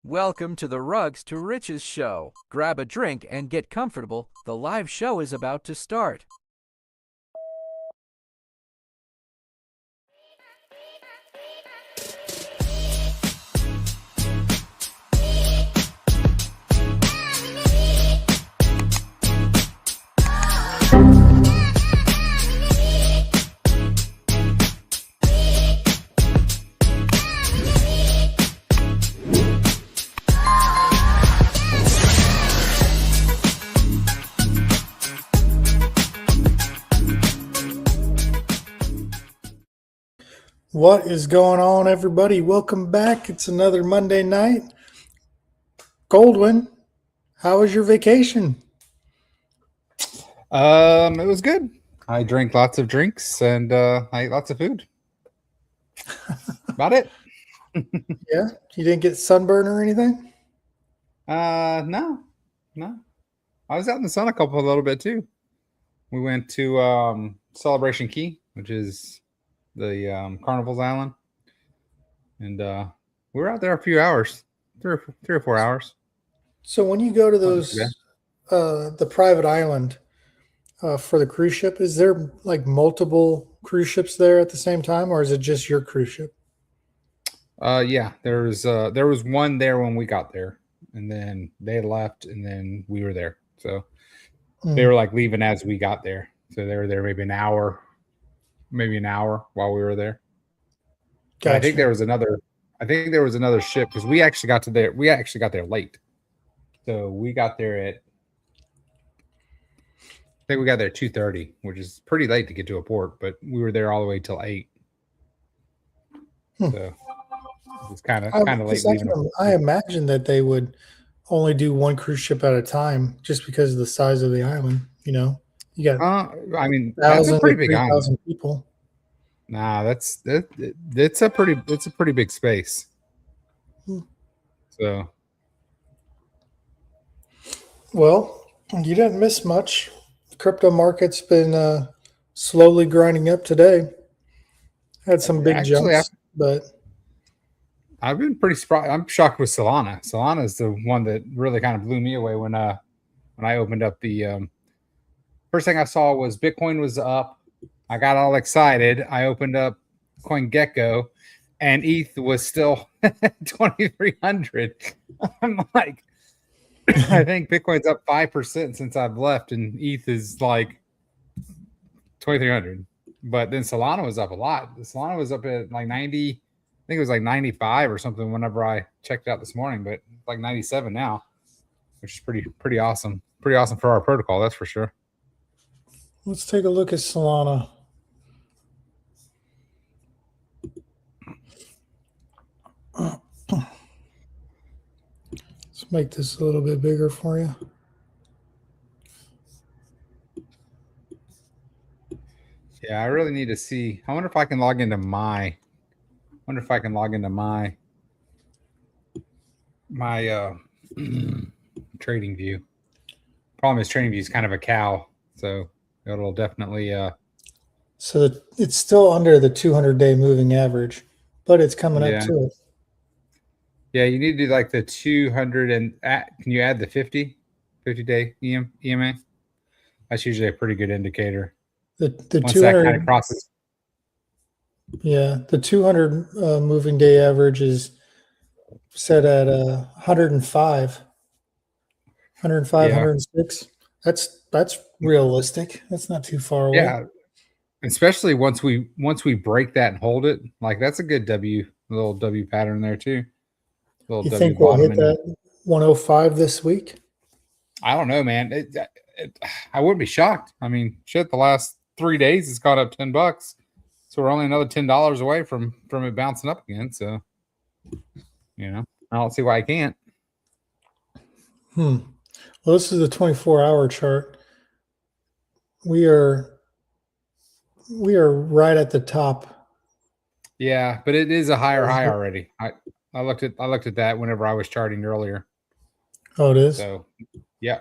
Welcome to the Rugs to Riches show. Grab a drink and get comfortable. The live show is about to start. What is going on, everybody? Welcome back. It's another Monday night. Goldwyn, how was your vacation? It was good. I drank lots of drinks and I ate lots of food. About it. Yeah, you didn't get sunburn or anything? No. I was out in the sun a little bit too. We went to Celebration Key, which is the Carnival's Island, and we were out there a few hours, three or 4 hours. So when you go to those, the private island for the cruise ship, is there like multiple cruise ships there at the same time, or is it just your cruise ship? Yeah, there was one there when we got there, and then they left, and then we were there. So they were like leaving as we got there. So they were there maybe an hour while we were there. Gotcha. I think there was another ship because we actually got there late. So we got there at I think we got there at 2:30, which is pretty late to get to a port, but we were there all the way till 8. So it's kind of late leaving. I imagine that they would only do one cruise ship at a time just because of the size of the island. You know, you got I mean, that's a pretty big island. 3,000 people. Nah, it's a pretty big space. So, well, you didn't miss much. The crypto market's been slowly grinding up today. Had some big jumps, but I've been pretty surprised. I'm shocked with Solana. Solana is the one that really kind of blew me away when I opened up the first thing I saw was Bitcoin was up. I got all excited. I opened up CoinGecko, and ETH was still 2,300. I'm like, I think Bitcoin's up 5% since I've left, and ETH is like 2,300. But then Solana was up a lot. Solana was up at like 90. I think it was like 95 or something whenever I checked it out this morning, but like 97 now, which is pretty awesome. Pretty awesome for our protocol, that's for sure. Let's take a look at Solana. Let's make this a little bit bigger for you. Yeah, I really need to see. I wonder if I can log into my trading view. Problem is trading view is kind of a cow, so it'll definitely so it's still under the 200-day moving average, but it's coming up to it. Yeah, you need to do like the 200 and can you add the 50-day EMA? That's usually a pretty good indicator. The Once 200 that kind of crosses. Yeah, the 200 moving day average is set at 105. 105, Yeah. 106. That's realistic. That's not too far away. Yeah, especially once we break that and hold it, like that's a good little W pattern there too. You think we'll hit that 105 this week? I don't know, man. I wouldn't be shocked. I mean, shit, the last 3 days it's gone up $10, so we're only another $10 away from it bouncing up again. So, I don't see why I can't. Well, this is the 24-hour chart. We are right at the top. Yeah, but it is a higher high already. I looked at that whenever I was charting earlier. Oh, it is. So, yeah,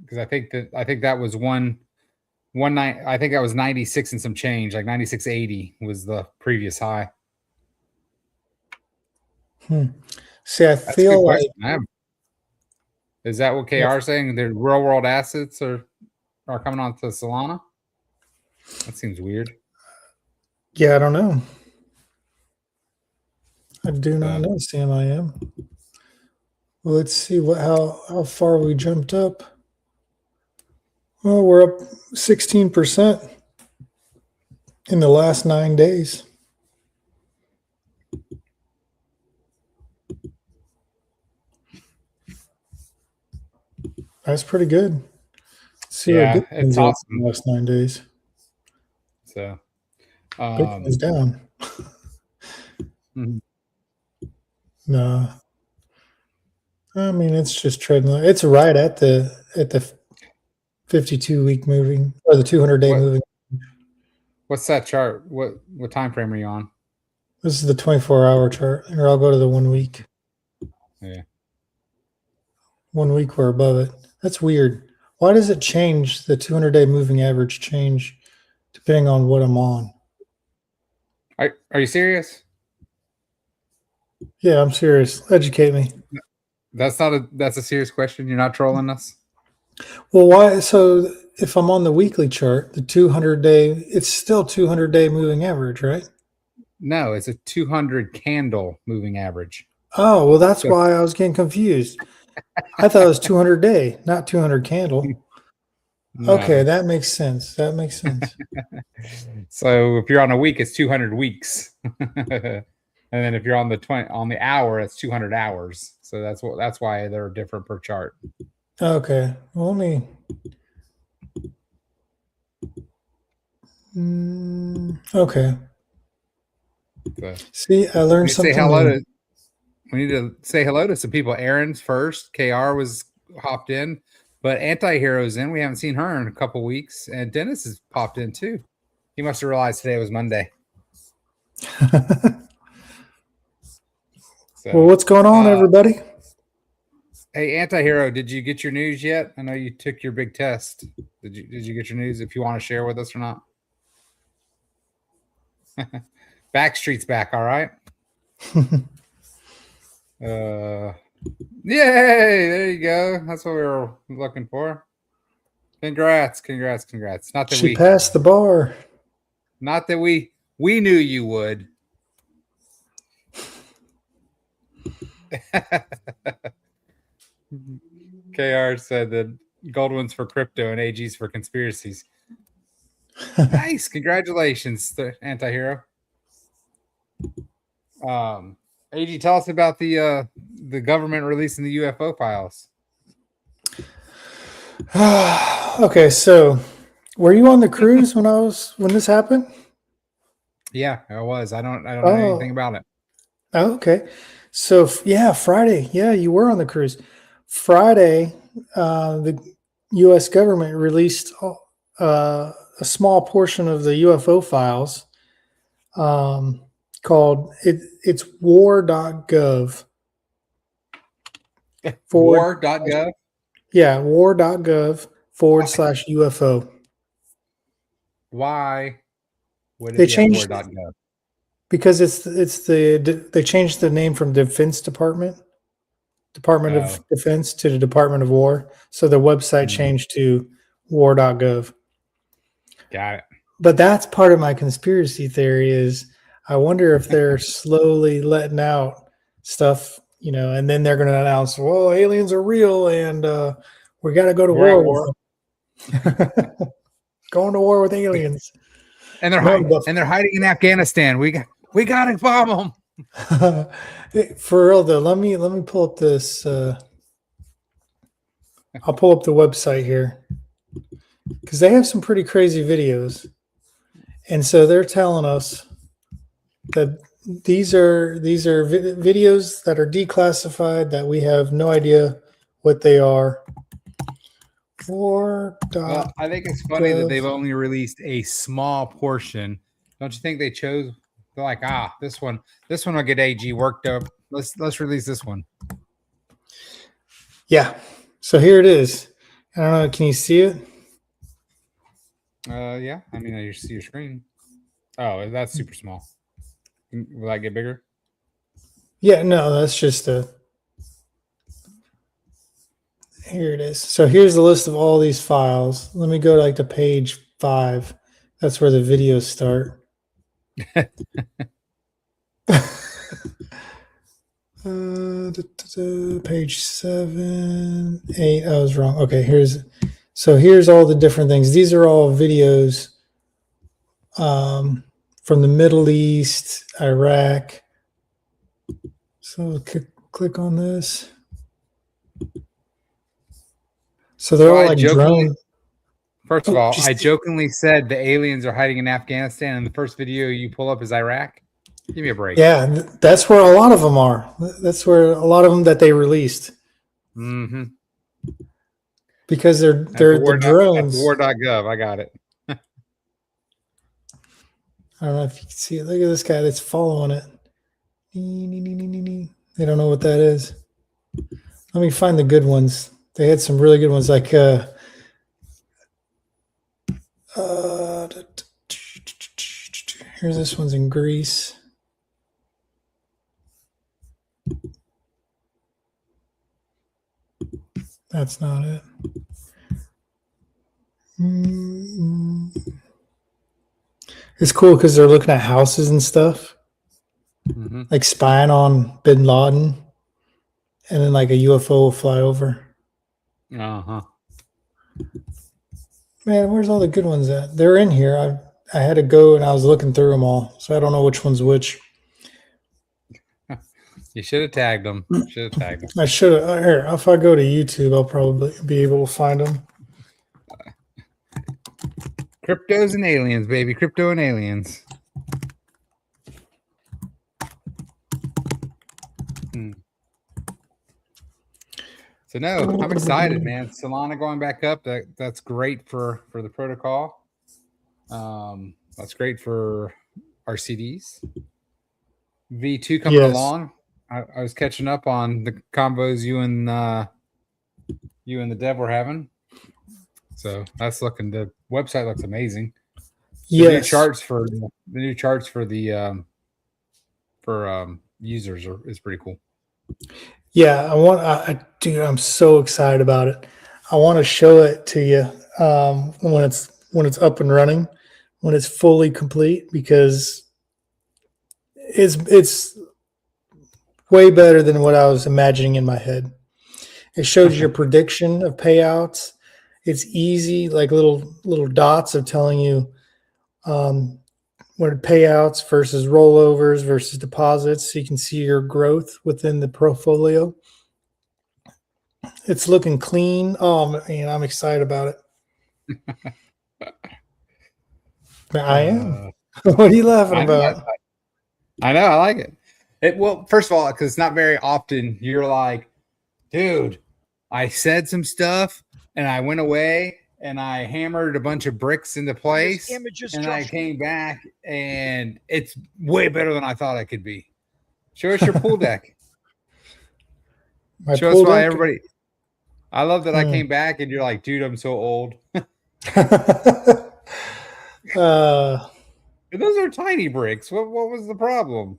because I think that was I think that was 96 and some change, like 96.80 was the previous high. See, I That's a good feel like question. Is that what KR is saying? The real world assets are coming onto Solana? That seems weird. yeah, I don't know. I do not know, CMIM. Well, let's see how far we jumped up. Well, we're up 16% in the last 9 days. That's pretty good. See where Yeah, it's Bitcoin's at awesome. in the last 9 days. So Bitcoin's down. Mhm. No, I mean it's just trading. It's right at the 52-week moving or the 200-day What moving. what's that chart? What time frame are you on? This is the 24-hour chart. Here, I'll go to the 1 week. Yeah. 1 week we're above it. That's weird. Why does it change? The 200-day moving average change depending on what I'm on. Are you serious? Yeah, I'm serious. Educate me. That's a serious question. You're not trolling us? Well, why? So if I'm on the weekly chart, the 200-day, it's still 200-day moving average, right? No, it's a 200 candle moving average. Oh, well, that's why I was getting confused. I thought it was 200-day, not 200 candle. No. Okay, that makes sense. That makes sense. So if you're on a week, it's 200 weeks. And then if you're on the hour, it's 200 hours. So that's why they're different per chart. Okay, well, let me. Okay. So See, I learned something new. We need to say hello to some people. Aaron's first. KR was hopped in, but Anti-Hero's in. We haven't seen her in a couple weeks, and Dennis has popped in too. He must have realized today was Monday. So, Well, what's going on, everybody? Hey, Anti-Hero, did you get your news yet? I know you took your big test. Did you get your news? If you want to share with us or not. Backstreet's back, all right. Yay! There you go. That's what we were looking for. Congrats. Not that She passed the bar. Not that we knew you would. KR said that Goldwyn's for crypto and AG's for conspiracies. Nice. Congratulations, Anti-Hero. AG, tell us about the government releasing the UFO files. Okay, so were you on the cruise when this happened? Yeah, I was. I don't know anything about it. Oh, okay. So yeah, Friday. Yeah, you were on the cruise. Friday, the U.S. government released a small portion of the UFO files called it's war.gov. War.gov? Yeah, war.gov /UFO. Why would it They be changed at war.gov? because they changed the name from Defense Department of Defense to the Department of War. So the website changed to war.gov. Got it. But that's part of my conspiracy theory is I wonder if they're slowly letting out stuff, and then they're going to announce, well, aliens are real and we got to go to war with them. Going to war with aliens. And they're hiding in Afghanistan. We got to bomb them. For real though, let me pull up this. I'll pull up the website here because they have some pretty crazy videos, and so they're telling us that these are videos that are declassified that we have no idea what they are. Well, I think it's funny that they've only released a small portion. Don't you think they chose? They're like, this one will get AG worked up. Let's release this one. Yeah. So here it is. I don't know. Can you see it? Yeah. I mean, I see your screen. Oh, that's super small. Will that get bigger? Yeah. No, that's just a Here it is. So here's the list of all these files. Let me go like to page 5. That's where the videos start. Page 7, 8. I was wrong. Okay, here's all the different things. These are all videos from the Middle East, Iraq. So click on this. So they're all like drone. First of all, I jokingly said the aliens are hiding in Afghanistan, and the first video you pull up is Iraq. Give me a break. Yeah, that's where a lot of them are. That's where a lot of them that they released. Mm-hmm. Because they're the drones. War.gov. I got it. I don't know if you can see it. Look at this guy that's following it. They don't know what that is. Let me find the good ones. They had some really good ones, like here's this one's in Greece. That's not it. It's cool because they're looking at houses and stuff, like spying on Bin Laden, and then like a UFO will fly over. Uh-huh. Man, where's all the good ones at? They're in here. I had to go and I was looking through them all, so I don't know which one's which. You should have tagged them. I should have. Here, if I go to YouTube, I'll probably be able to find them. Cryptos and aliens, baby. Crypto and aliens. So no, I'm excited, man. Solana going back up. That's great for the protocol. That's great for our CDs. V2 coming along. I was catching up on the combos you and the dev were having. So that's looking. The website looks amazing. The new charts for the users is pretty cool. Yeah, dude, I'm so excited about it. I want to show it to you when it's up and running, when it's fully complete, because it's way better than what I was imagining in my head. It shows your prediction of payouts. It's easy, like little dots of telling you what payouts versus rollovers versus deposits, so you can see your growth within the portfolio. It's looking clean. Oh man, I'm excited about it. I am. What are you laughing about? I know. I like it. Well, first of all, because it's not very often you're like, dude, I said some stuff and I went away and I hammered a bunch of bricks into place and I came back and it's way better than I thought it could be. Show us your pool deck. Show us why everybody. I love that I came back and you're like, dude, I'm so old. Those are tiny bricks. What was the problem?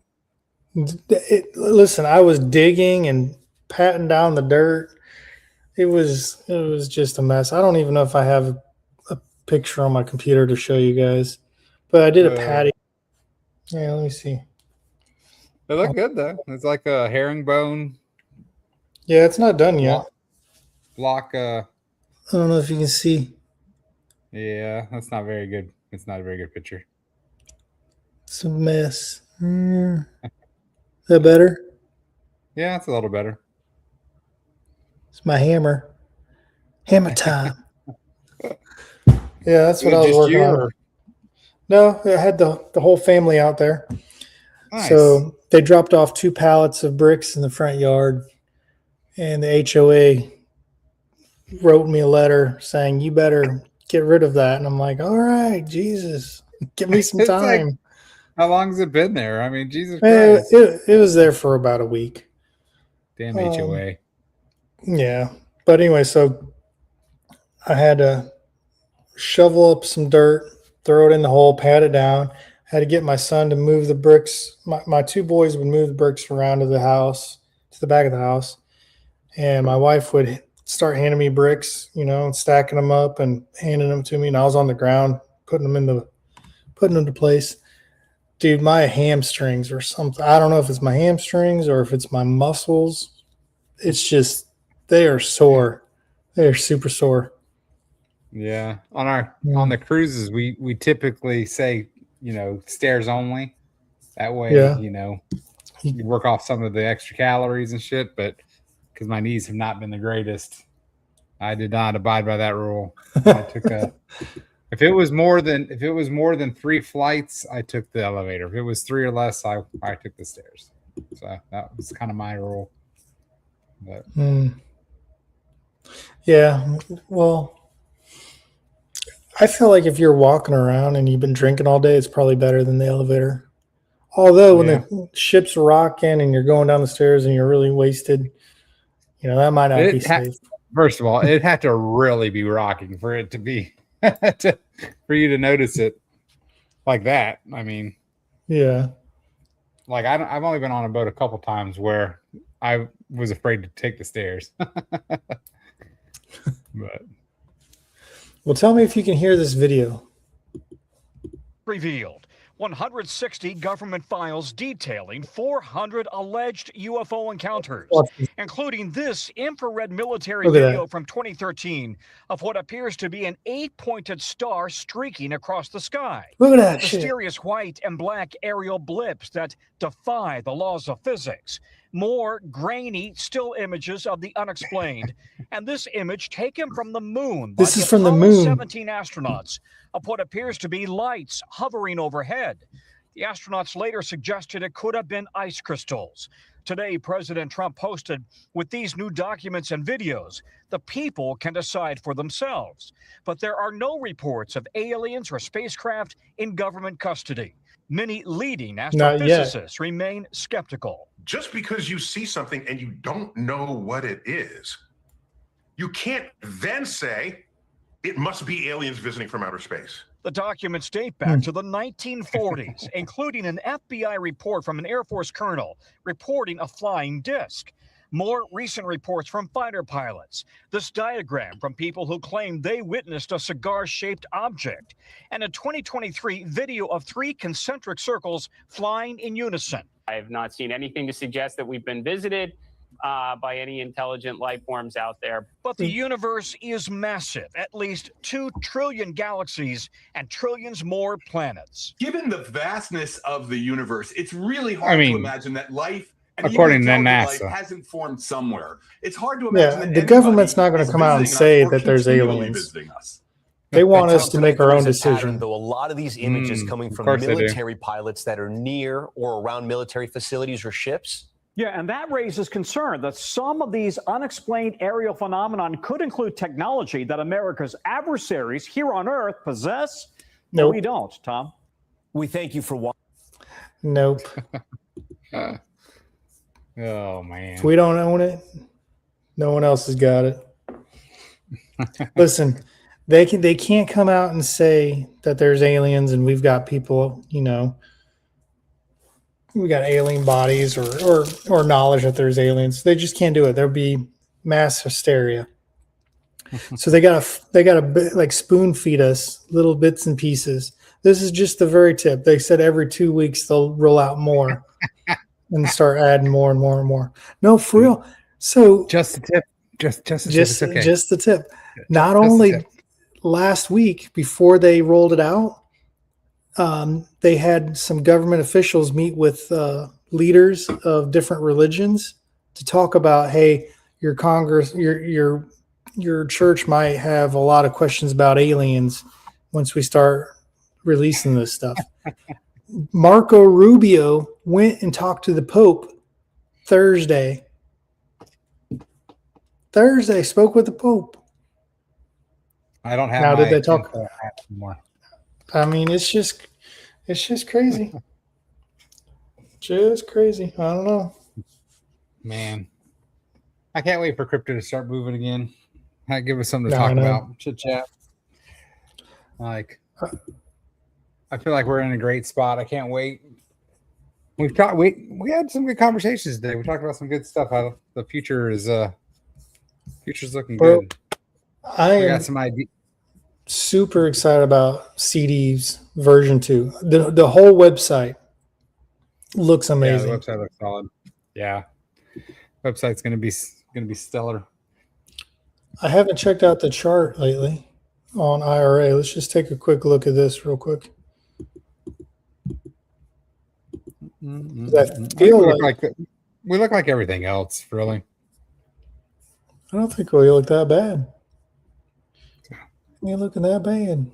Listen, I was digging and patting down the dirt. It was just a mess. I don't even know if I have a picture on my computer to show you guys, but I did a patty. Yeah, let me see. They look good though. It's like a herringbone. Yeah, it's not done yet. Block. I don't know if you can see. Yeah, that's not very good. It's not a very good picture. It's a mess. Is that better? Yeah, it's a little better. It's my hammer. Hammer time. Yeah, that's what I was working on. No, I had the whole family out there. Nice. So they dropped off 2 pallets of bricks in the front yard, and the HOA wrote me a letter saying, you better get rid of that. And I'm like, all right, Jesus, give me some time. Like, how long has it been there? I mean, Jesus Christ. It was there for about a week. Damn HOA. Yeah. But anyway, so I had to shovel up some dirt, throw it in the hole, pat it down. I had to get my son to move the bricks. My 2 boys would move the bricks around to the house, to the back of the house. And my wife would start handing me bricks, and stacking them up and handing them to me. And I was on the ground putting them to place. Dude, my hamstrings or something. I don't know if it's my hamstrings or if it's my muscles. It's just they are sore. They are super sore. Yeah. On the cruises, we typically say, stairs only. That way, you work off some of the extra calories and shit, but because my knees have not been the greatest, I did not abide by that rule. I took if it was more than 3 flights, I took the elevator. If it was 3 or less, I took the stairs. So that was kind of my rule. But yeah, well, I feel like if you're walking around and you've been drinking all day, it's probably better than the elevator. Although when the ship's rocking and you're going down the stairs and you're really wasted, that might not be safe. First of all, it'd have to really be rocking for it to be for you to notice it like that. I mean, yeah. Like I've only been on a boat a couple times where I was afraid to take the stairs. But well, tell me if you can hear this video. Revealed 160 government files detailing 400 alleged UFO encounters, including this infrared military video from 2013 of what appears to be an 8-pointed star streaking across the sky. Look at that mysterious white and black aerial blips that defy the laws of physics. More grainy still images of the unexplained, and this image taken from the moon. This is from the moon. 17 astronauts of what appears to be lights hovering overhead. The astronauts later suggested it could have been ice crystals. Today, President Trump posted, with these new documents and videos, the people can decide for themselves. But there are no reports of aliens or spacecraft in government custody. Many leading astrophysicists remain skeptical. Just because you see something and you don't know what it is, you can't then say it must be aliens visiting from outer space. The documents date back to the 1940s, including an FBI report from an Air Force colonel reporting a flying disc. More recent reports from fighter pilots. This diagram from people who claim they witnessed a cigar-shaped object. And a 2023 video of 3 concentric circles flying in unison. I have not seen anything to suggest that we've been visited by any intelligent life forms out there. But the universe is massive, at least 2 trillion galaxies and trillions more planets. Given the vastness of the universe, it's really hard to imagine that life, and according to NASA, NASA, hasn't formed somewhere. It's hard to imagine that the government's not going to come out and say that there's aliens. They want us to make our own decision. Though a lot of these images coming from military pilots that are near or around military facilities or ships. Yeah, and that raises concern that some of these unexplained aerial phenomenon could include technology that America's adversaries here on Earth possess. No, we don't, Tom. We thank you for watching. Nope. Oh, man. If we don't own it, no one else has got it. Listen, they can't come out and say that there's aliens and we've got people, we got alien bodies or knowledge that there's aliens. They just can't do it. There'll be mass hysteria. So they gotta like spoon feed us little bits and pieces. This is just the very tip. They said every 2 weeks they'll roll out more and start adding more and more and more. No, for real. So just the tip. Just the tip. Not only last week before they rolled it out, they had some government officials meet with leaders of different religions to talk about, hey, your Congress, your church might have a lot of questions about aliens once we start releasing this stuff. Marco Rubio went and talked to the Pope Thursday. Spoke with the Pope. I don't have. Now, did they talk anymore? I mean, it's just crazy. Just crazy. I don't know. Man, I can't wait for crypto to start moving again. Give us something to talk about. Chit chat. Like, I feel like we're in a great spot. I can't wait. We had some good conversations today. We talked about some good stuff. The future is Future's looking Well, good. I We am got some idea. super excited about CD's version 2. The whole website looks Yeah, the amazing. website looks solid. Yeah, website's gonna be stellar. I haven't checked out the chart lately on IRA. Let's just take a quick look at this real quick. I feel We look like everything else, really. I don't think we look that bad. We ain't looking that bad.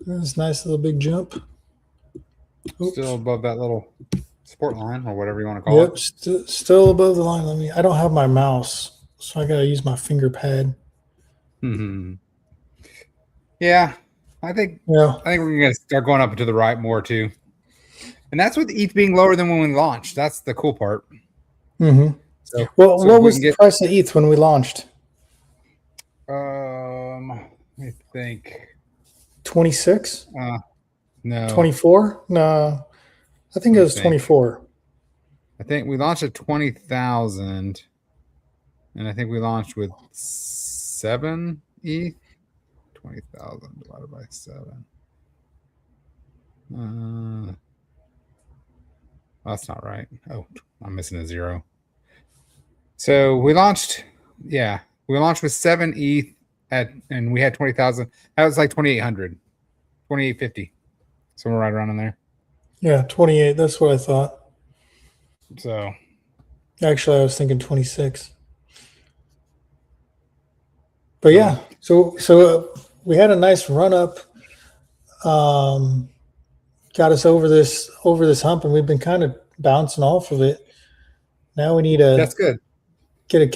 That's a nice little big jump. Oops. Still above that little support line or whatever you want to call it. Still above the line. I don't have my mouse, so I gotta use my finger pad. Yeah, I think we're gonna start going up and to the right more too. And that's with ETH being lower than when we launched. That's the cool part. Mm-hmm. So what was the price of ETH when we launched? I think 26. No. 24. No, I think it was 24. I think we launched at 20,000, and I think we launched with 7 ETH. 20,000 divided by 7. That's not right. Oh, I'm missing a 0. So we launched, we launched with 7 ETH and we had 20,000. That was like 2,800, 2,850, somewhere right around in there. Yeah, 28. That's what I thought. So actually, I was thinking 26. But yeah, so we had a nice run up. Got us over this hump, and we've been kind of bouncing off of it. Now we need that's good. Get a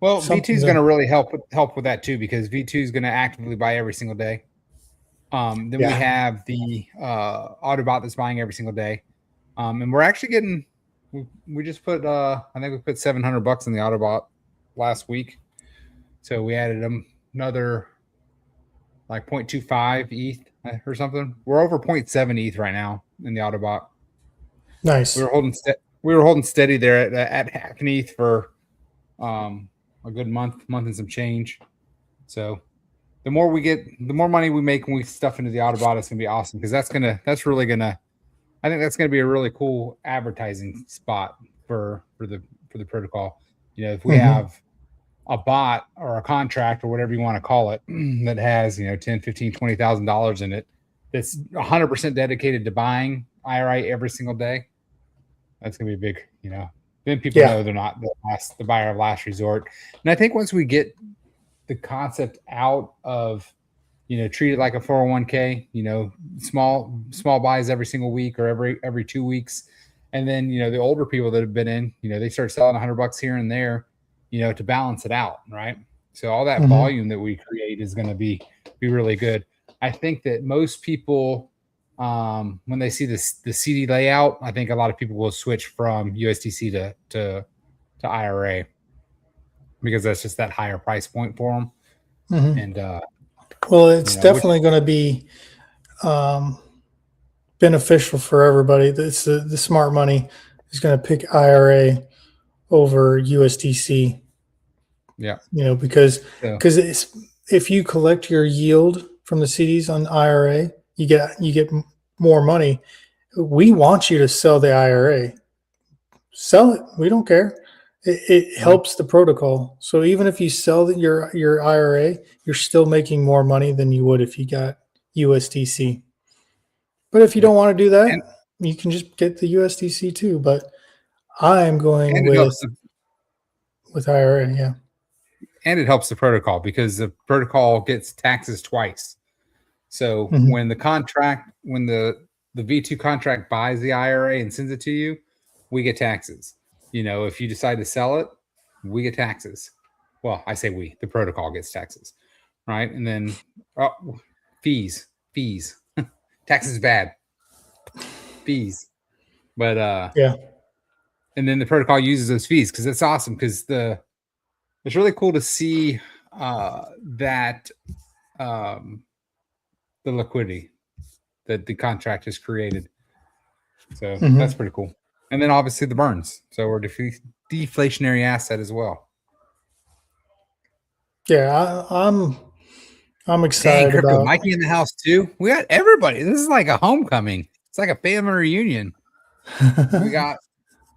Well, V2 is going to really help with that too, because V2 is going to actively buy every single day. Then we have the Autobot that's buying every single day, and we're actually getting. We just put I think we put $700 in the Autobot last week, so we added another like 0.25 ETH or something. We're over 0.7 ETH right now in the Autobot. Nice. We were holding steady there at half an ETH for a good month and some change. So the more money we make when we stuff into the Autobot, it's gonna be awesome, because I think that's gonna be a really cool advertising spot for the protocol. If we have a bot or a contract or whatever you want to call it that has $10, $15, $20,000 in it, that's 100% dedicated to buying IRA every single day, that's gonna be big. Then people know they're not the buyer of last resort. And I think once we get the concept out of treat it like a 401k, small buys every single week or every 2 weeks, and then the older people that have been in, they start selling $100 here and there, to balance it out, right? So all that volume that we create is going to be really good. I think that most people, when they see the CD layout, I think a lot of people will switch from USDC to IRA, because that's just that higher price point for them. And well, it's definitely going to be beneficial for everybody. The smart money is going to pick IRA over USDC. Yeah, because if you collect your yield from the CDs on IRA, you get more money. We want you to sell the IRA. Sell it. We don't care. It helps the protocol. So even if you sell your IRA, you're still making more money than you would if you got USDC. But if you don't want to do that, you can just get the USDC too. But I'm going with IRA, yeah. And it helps the protocol, because the protocol gets taxes twice. So when the V2 contract buys the IRA and sends it to you, we get taxes. If you decide to sell it, we get taxes. Well, I say the protocol gets taxes, right? And then fees, taxes bad, fees, but and then the protocol uses those fees, because it's awesome, because it's really cool to see that the liquidity that the contract has created. So that's pretty cool. And then obviously the burns. So we're deflationary asset as well. Yeah, I'm Dang, excited Crypto about. Mikey in the house too. We got everybody. This is like a homecoming. It's like a family reunion. We got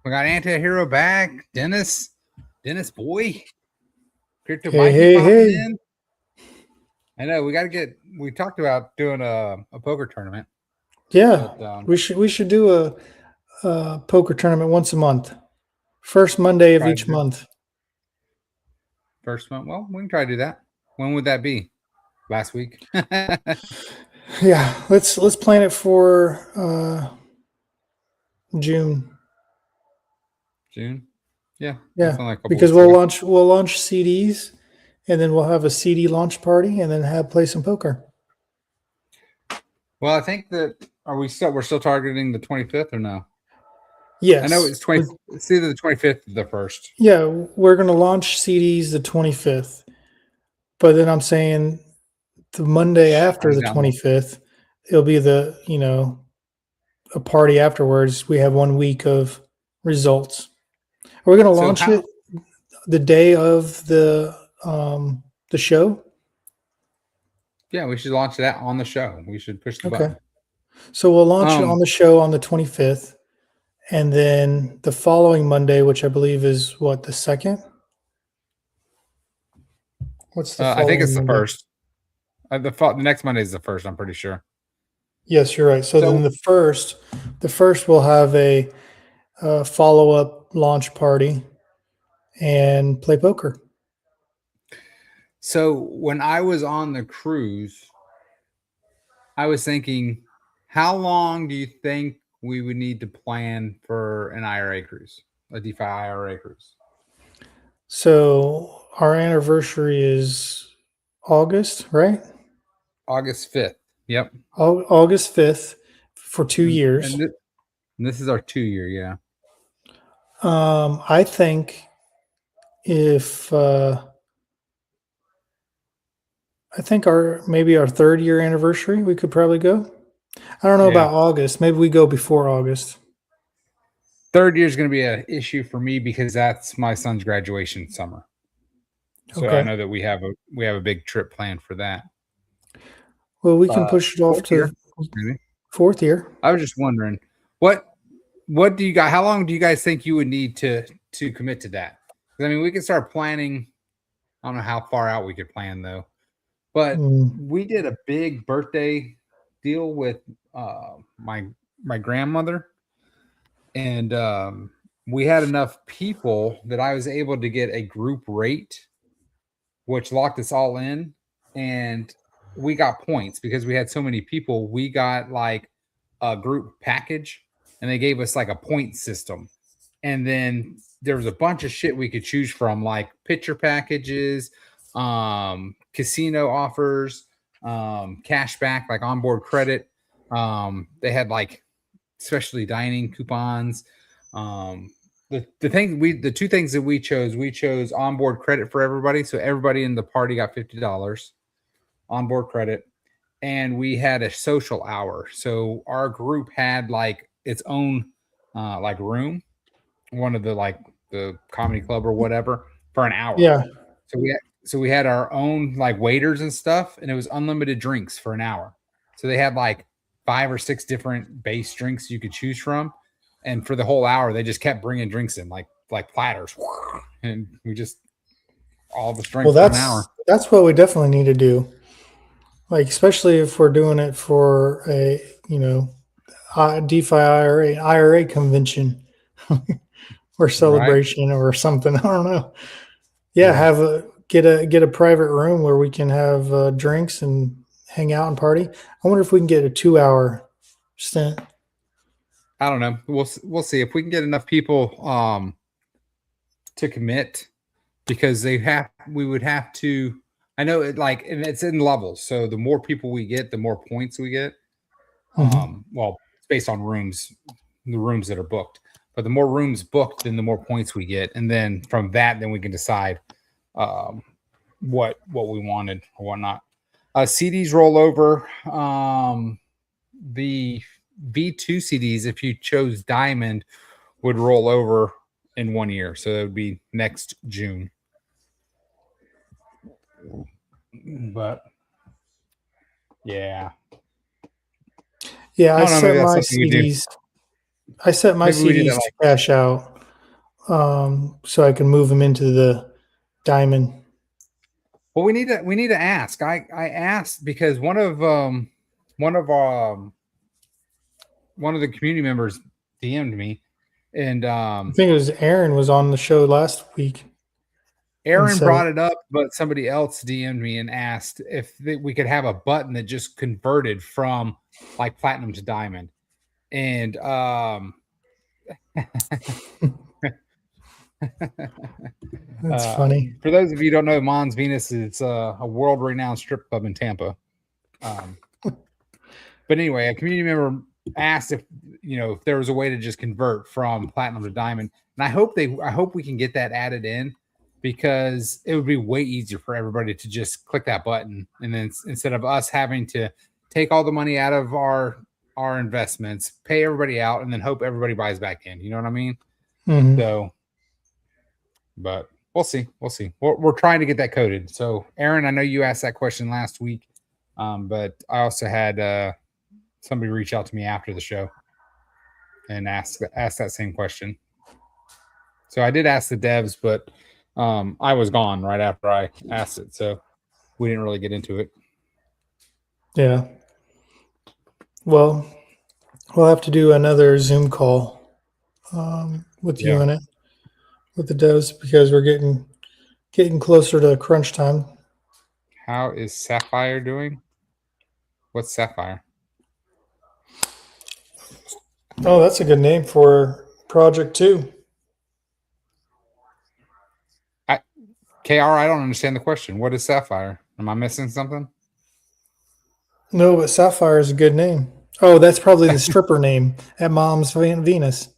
Anti-Hero back. Dennis boy. Crypto Hey, Mikey hey, popping hey. in. I know we talked about doing a poker tournament. Yeah, But, we should do a poker tournament once a month. First Monday of each month. First month. Well, we can try to do that. When would that be? Last week. Yeah, let's plan it for June. June. Yeah. Yeah, Like because we'll launch CDs, and then we'll have a CD launch party, and then play some poker. Well, I think that we're still targeting the 25th or no? Yes, I know it's 20. It's either the 25th or the 1st. Yeah, we're gonna launch CDs the 25th, but then I'm saying the Monday after the 25th, it'll be a party afterwards. We have 1 week of results. Are we going to launch it the day of the show? Yeah, we should launch that on the show. We should push the button. So we'll launch it on the show on the 25th, and then the following Monday, which I believe is what, the 2nd? What's the? I think it's the Monday? 1st. The next Monday is the 1st. I'm pretty sure. Yes, you're right. So then the first we'll have a follow-up launch party and play poker. So when I was on the cruise, I was thinking, how long do you think we would need to plan for an IRA cruise, a DeFi IRA cruise? So our anniversary is August, right? August 5th. Yep. August 5th for 2 years. And this is our 2-year, yeah. I think if I think maybe our 3rd year anniversary, we could probably go. I don't know about August. Maybe we go before August. 3rd year is going to be an issue for me because that's my son's graduation summer. So I know that we have a big trip planned for that. Well, we can push it off to 4th year. I was just wondering, what do you guys? How long do you guys think you would need to commit to that? I mean, we can start planning. I don't know how far out we could plan though, but we did a big birthday deal with my grandmother, and we had enough people that I was able to get a group rate, which locked us all in, and we got points because we had so many people. We got like a group package, and they gave us like a point system. And then there was a bunch of shit we could choose from, like picture packages, casino offers, cash back, like onboard credit. They had like specialty dining coupons. The two things that we chose onboard credit for everybody. So everybody in the party got $50 onboard credit. And we had a social hour. So our group had like its own like room, one of the comedy club or whatever, for an hour. Yeah. So we had our own like waiters and stuff, and it was unlimited drinks for an hour. So they had like 5 or 6 different base drinks you could choose from, and for the whole hour they just kept bringing drinks in like platters, and we just all the drinks for an hour. That's what we definitely need to do. Like, especially if we're doing it for a DeFi IRA convention or celebration or something. I don't know. Yeah, get a private room where we can have drinks and hang out and party. I wonder if we can get a 2-hour stint. I don't know. We'll see if we can get enough people to commit, because we would have to. I know and it's in levels. So the more people we get, the more points we get. Well, it's based on the rooms that are booked. But the more rooms booked, then the more points we get, and then from that, then we can decide what we wanted or whatnot. CDs roll over. The V2 CDs, if you chose Diamond, would roll over in 1 year. So it would be next June. But yeah. Yeah, I set maybe that's my something we do. CDs. I set my Maybe we do CDs that, to like, cash out, so I can move them into the diamond. well, we need to ask. I asked because one of the community members DM'd me, and I think it was Aaron was on the show last week. Aaron brought it up, but somebody else DM'd me and asked if we could have a button that just converted from like platinum to diamond. And That's funny. For those of you who don't know, Mons Venus is a world-renowned strip club in Tampa. But anyway, a community member asked if there was a way to just convert from platinum to diamond, and I hope we can get that added in, because it would be way easier for everybody to just click that button, and then instead of us having to take all the money out of our investments, pay everybody out, and then hope everybody buys back in. You know what I mean? Mm-hmm. So, but we'll see. We're trying to get that coded. So, Aaron, I know you asked that question last week, but I also had somebody reach out to me after the show and ask that same question. So I did ask the devs, but I was gone right after I asked it, so we didn't really get into it. Yeah. Well, we'll have to do another Zoom call with you in it, with the devs, because we're getting closer to crunch time. How is Sapphire doing? What's Sapphire? Oh, that's a good name for Project 2. KR, I don't understand the question. What is Sapphire? Am I missing something? No, but Sapphire is a good name. Oh, that's probably the stripper name at Mom's Venus.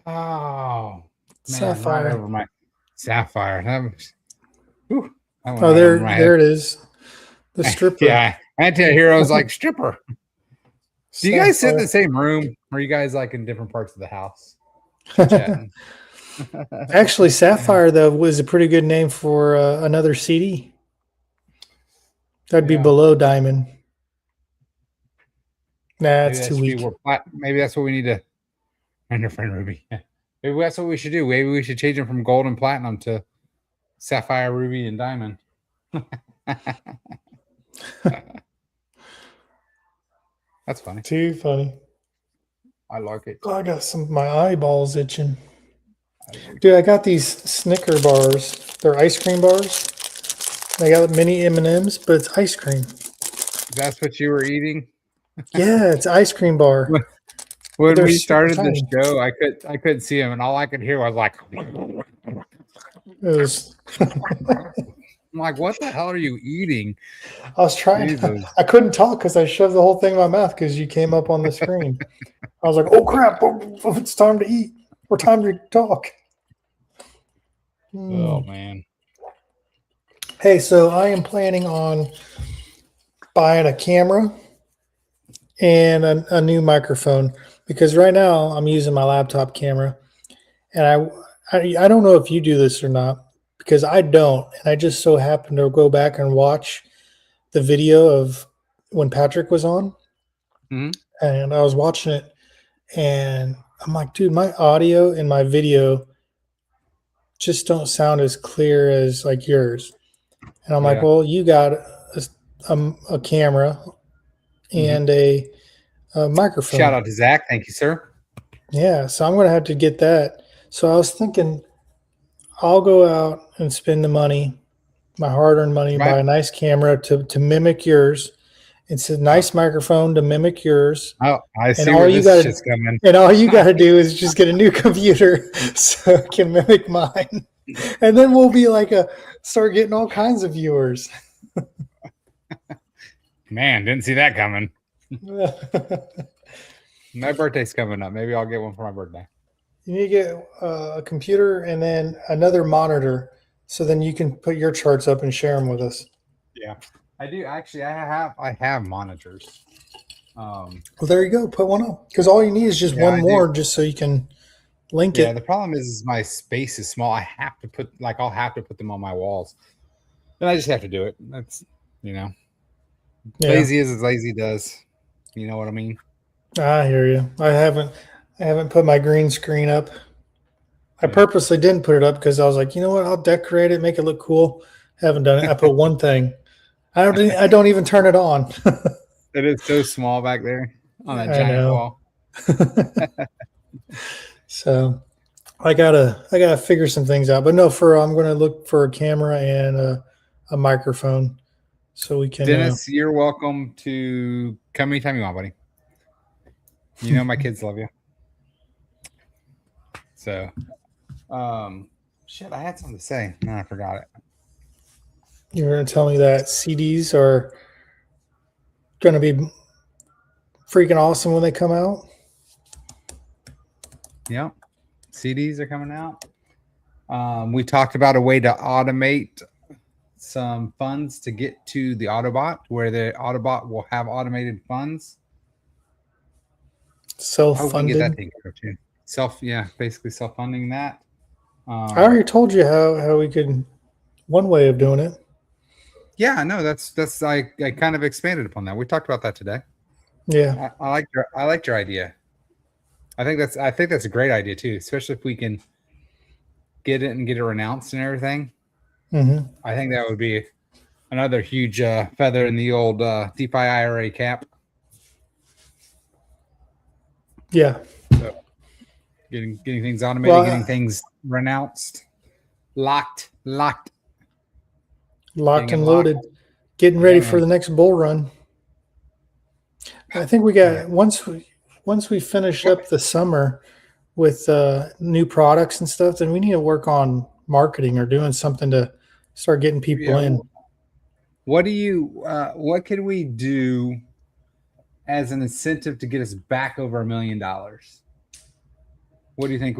Oh, man, Sapphire. right over my Sapphire. There it is. The stripper. Yeah, I had to hear. I was like, stripper. Do you guys sit in the same room, or are you guys like in different parts of the house? Actually, Sapphire though was a pretty good name for another CD. That'd be below diamond. Nah, it's too weak. Maybe that's what we need to. And your friend Ruby. Maybe that's what we should do. Maybe we should change them from gold and platinum to sapphire, ruby, and diamond. That's funny. Too funny. I like it. Oh, I got my eyeballs itching. Dude, I got these Snicker bars. They're ice cream bars. They got mini M&Ms, but it's ice cream. That's what you were eating? Yeah, it's ice cream bar. When we started the show, I couldn't see him, and all I could hear was like, I'm like, what the hell are you eating? I was trying. I couldn't talk because I shoved the whole thing in my mouth because you came up on the screen. I was like, oh crap! It's time to eat. Or time to talk. Oh man. Hey, so I am planning on buying a camera and a new microphone, because right now I'm using my laptop camera, and I don't know if you do this or not, because I don't, and I just so happened to go back and watch the video of when Patrick was on, and I was watching it, and I'm like, dude, my audio and my video just don't sound as clear as like yours. And I'm like, well, you got a camera and a microphone. Shout out to Zach. Thank you, sir. Yeah. So I'm going to have to get that. So I was thinking I'll go out and spend the money, my hard-earned money, buy a nice camera to mimic yours. It's a nice microphone to mimic yours. Oh, I see where this shit's coming. And all you got to do is just get a new computer so it can mimic mine. And then we'll be like start getting all kinds of viewers. Man, didn't see that coming. My birthday's coming up. Maybe I'll get one for my birthday. You need to get a computer and then another monitor, so then you can put your charts up and share them with us. Yeah, I do. Actually, I have monitors. Well, there you go. Put one up, because all you need is just one more, just so you can link Yeah, it. the problem is my space is small. I have to put I'll have to put them on my walls. And I just have to do it. That's lazy as lazy does. You know what I mean? I hear you. I haven't put my green screen up. I purposely didn't put it up because I was like, you know what? I'll decorate it, make it look cool. Haven't done it. I put one thing. I don't even turn it on. It is so small back there on that I giant know. wall. So I gotta figure some things out. But no, I'm gonna look for a camera and a microphone so we can. Dennis, you're welcome to come anytime you want, buddy. You know my kids love you. So, shit, I had something to say. No, I forgot it. You're gonna tell me that CDs are gonna be freaking awesome when they come out. Yep, CDs are coming out. We talked about a way to automate some funds to get to the Autobot, where the Autobot will have automated funds. Self-funded. Get that taken care of too. Basically self-funding that. I already told you how we could. One way of doing it. Yeah, I know. That's I kind of expanded upon that. We talked about that today. Yeah, I liked your idea. I think that's a great idea too, especially if we can get it and get it renounced and everything. Mm-hmm. I think that would be another huge feather in the old DeFi IRA cap. Yeah. So getting things automated, getting things renounced, locked and loaded, getting ready for the next bull run. I think we got once we finish up the summer with new products and stuff, then we need to work on marketing or doing something to start getting people in. What what could we do as an incentive to get us back over $1 million? What do you think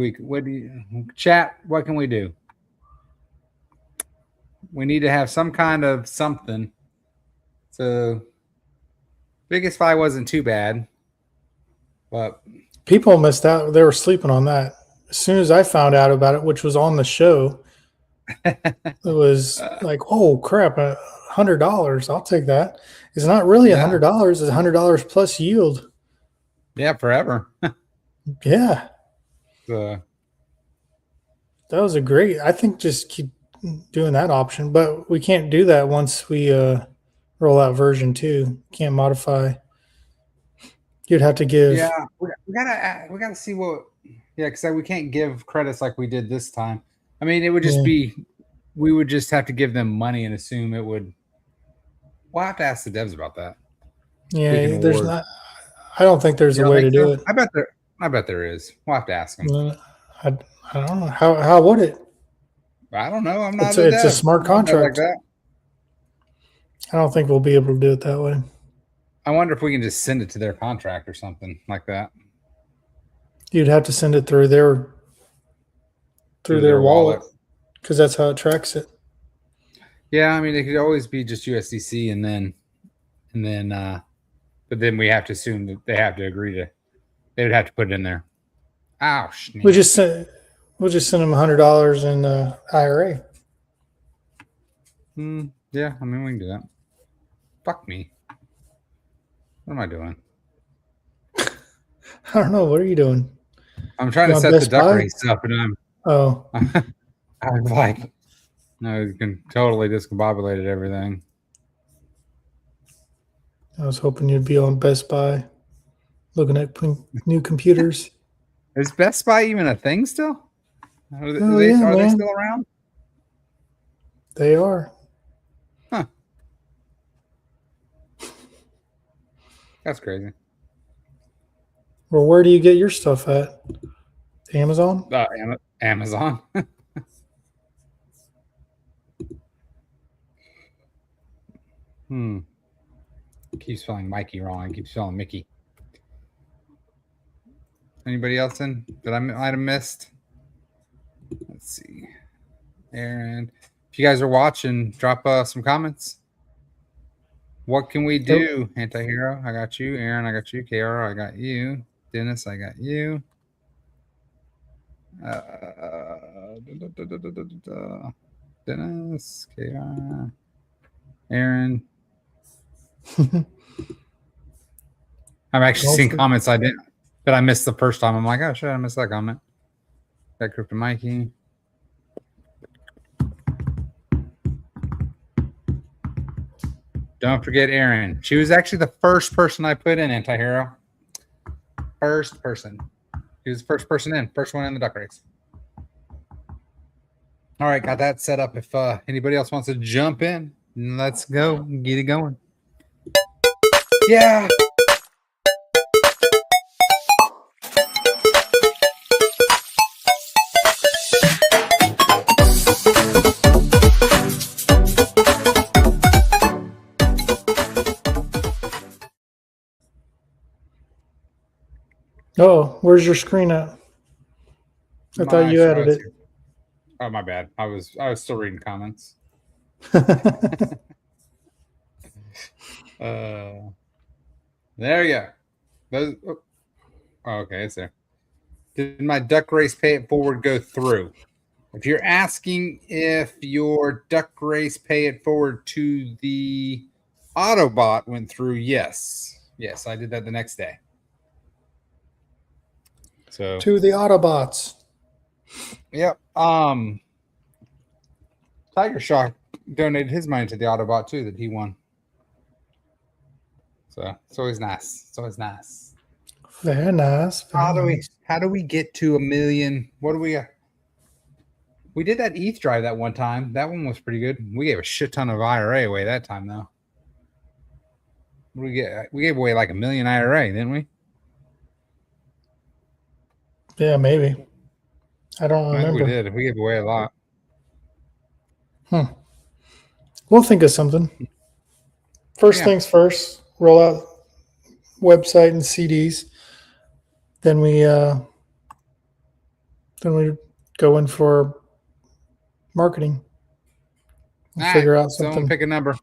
chat? What can we do? We need to have some kind of something. So Biggest Fi wasn't too bad, but people missed out. They were sleeping on that. As soon as I found out about it, which was on the show, it was like, oh crap, $100. I'll take that. It's not really $100. It's $100 plus yield. Yeah, forever. Yeah. That was a great. I think just keep doing that option, but we can't do that once we roll out version 2. Can't modify. You'd have to give. Yeah, we gotta see what. Yeah, because we can't give credits like we did this time. I mean, it would just be. We would just have to give them money and assume it would. We'll have to ask the devs about that. Yeah, there's not. I don't think there's a way to do it. I bet there is. We'll have to ask them. I don't know how would it. I don't know. I'm not. It's a smart contract. Like that. I don't think we'll be able to do it that way. I wonder if we can just send it to their contract or something like that. You'd have to send it through their wallet because that's how it tracks it. Yeah, I mean it could always be just USDC and then but then we have to assume that they have to agree to. They would have to put it in there. Ouch. We'll just send them $100 in IRA. Yeah, I mean we can do that. Fuck me. What am I doing? I don't know. What are you doing? I'm trying to set the duck race up, and I'm like, no, you can totally discombobulated everything. I was hoping you'd be on Best Buy, looking at new computers. Is Best Buy even a thing still? Are they still around? They are. Huh. That's crazy. Well, where do you get your stuff at? Amazon? Amazon. Keep spelling Mikey wrong. I keep spelling Mickey. Anybody else in that I might have missed? Let's see. Aaron, if you guys are watching, drop some comments. What can we do? Antihero, I got you. Aaron, I got you. KR, I got you. Dennis, I got you. Dennis, KR, Aaron. I'm actually seeing comments I didn't, but I missed the first time. I'm like, oh shit, I missed that comment. Got Crypto Mikey. Don't forget Erin. She was actually the first person I put in Anti-Hero. First person. She was the first person in. First one in the duck race. All right, got that set up. If anybody else wants to jump in, let's go. Get it going. Yeah. Oh, where's your screen at? I thought you added it. Oh, my bad. I was still reading comments. There we go. Those. Oh, okay, it's there. Did my duck race pay it forward go through? If you're asking if your duck race pay it forward to the Autobot went through, yes. Yes, I did that the next day. So to the Autobots. Yep. Tiger Shock donated his money to the Autobot too that he won. So it's always nice. It's always nice. Very nice. How do we get to 1 million? What do we got? We did that ETH drive that one time. That one was pretty good. We gave a shit ton of IRA away that time though. We gave away like 1 million IRA, didn't we? Yeah, maybe. I don't remember. I think we did. We gave away a lot. We'll think of something. First things first, roll out website and CDs. Then we go in for marketing. We'll figure out something. Someone pick a number.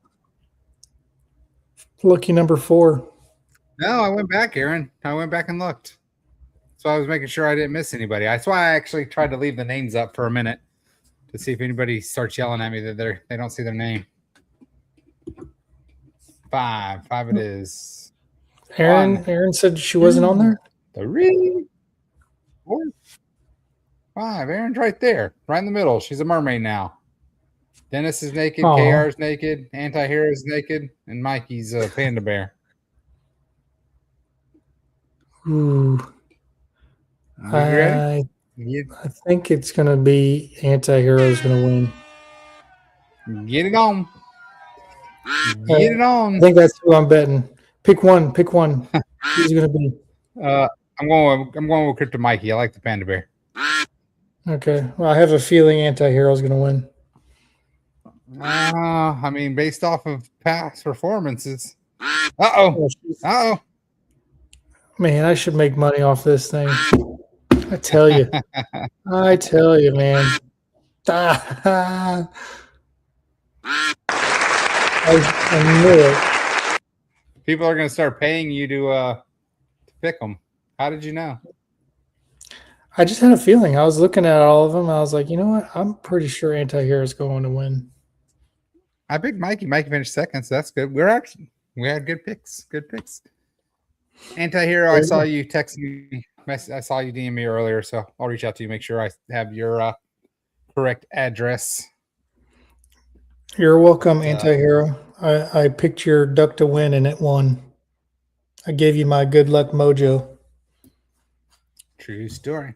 Lucky number 4. No, I went back, Aaron. I went back and looked. So I was making sure I didn't miss anybody. That's why I actually tried to leave the names up for a minute to see if anybody starts yelling at me that they don't see their name. 5 it is. Aaron said she wasn't on there? 3, 4, 5. Aaron's right there, right in the middle. She's a mermaid now. Dennis is naked. Aww. KR is naked. Anti-Hero is naked. And Mikey's a panda bear. Ooh. I think it's going to be Anti-Hero's going to win. Get it on. Get it on. I think that's who I'm betting. Pick one. Who's going to be? I'm going with Crypto Mikey. I like the panda bear. Okay. Well, I have a feeling Anti-Hero's going to win. I mean, based off of past performances. Uh-oh. Man, I should make money off this thing. I tell you. Man. I knew it. People are going to start paying you to pick them. How did you know? I just had a feeling. I was looking at all of them. I was like, you know what? I'm pretty sure Anti-Hero is going to win. I picked Mikey. Mikey finished second, so that's good. We had good picks. Good picks. Anti-Hero, I saw you text me. I saw you DM me earlier, so I'll reach out to you, make sure I have your correct address. You're welcome, Anti-Hero. I picked your duck to win, and it won. I gave you my good luck mojo. True story.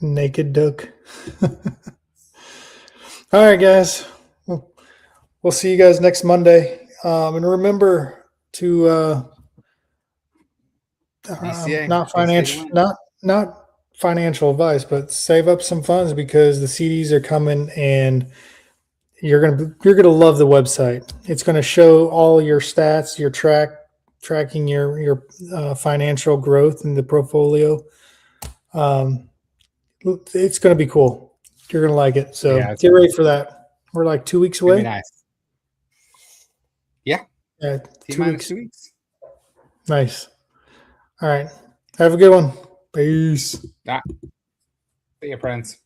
Naked duck. All right, guys. We'll see you guys next Monday. And remember to not financial advice, but save up some funds because the CDs are coming, and you're gonna love the website. It's gonna show all your stats, your tracking your financial growth in the portfolio. It's gonna be cool. You're gonna like it. So get ready for that. We're like 2 weeks away. Nice. Yeah. 2 weeks. 2 weeks. Nice. All right. Have a good one. Peace. See you, friends.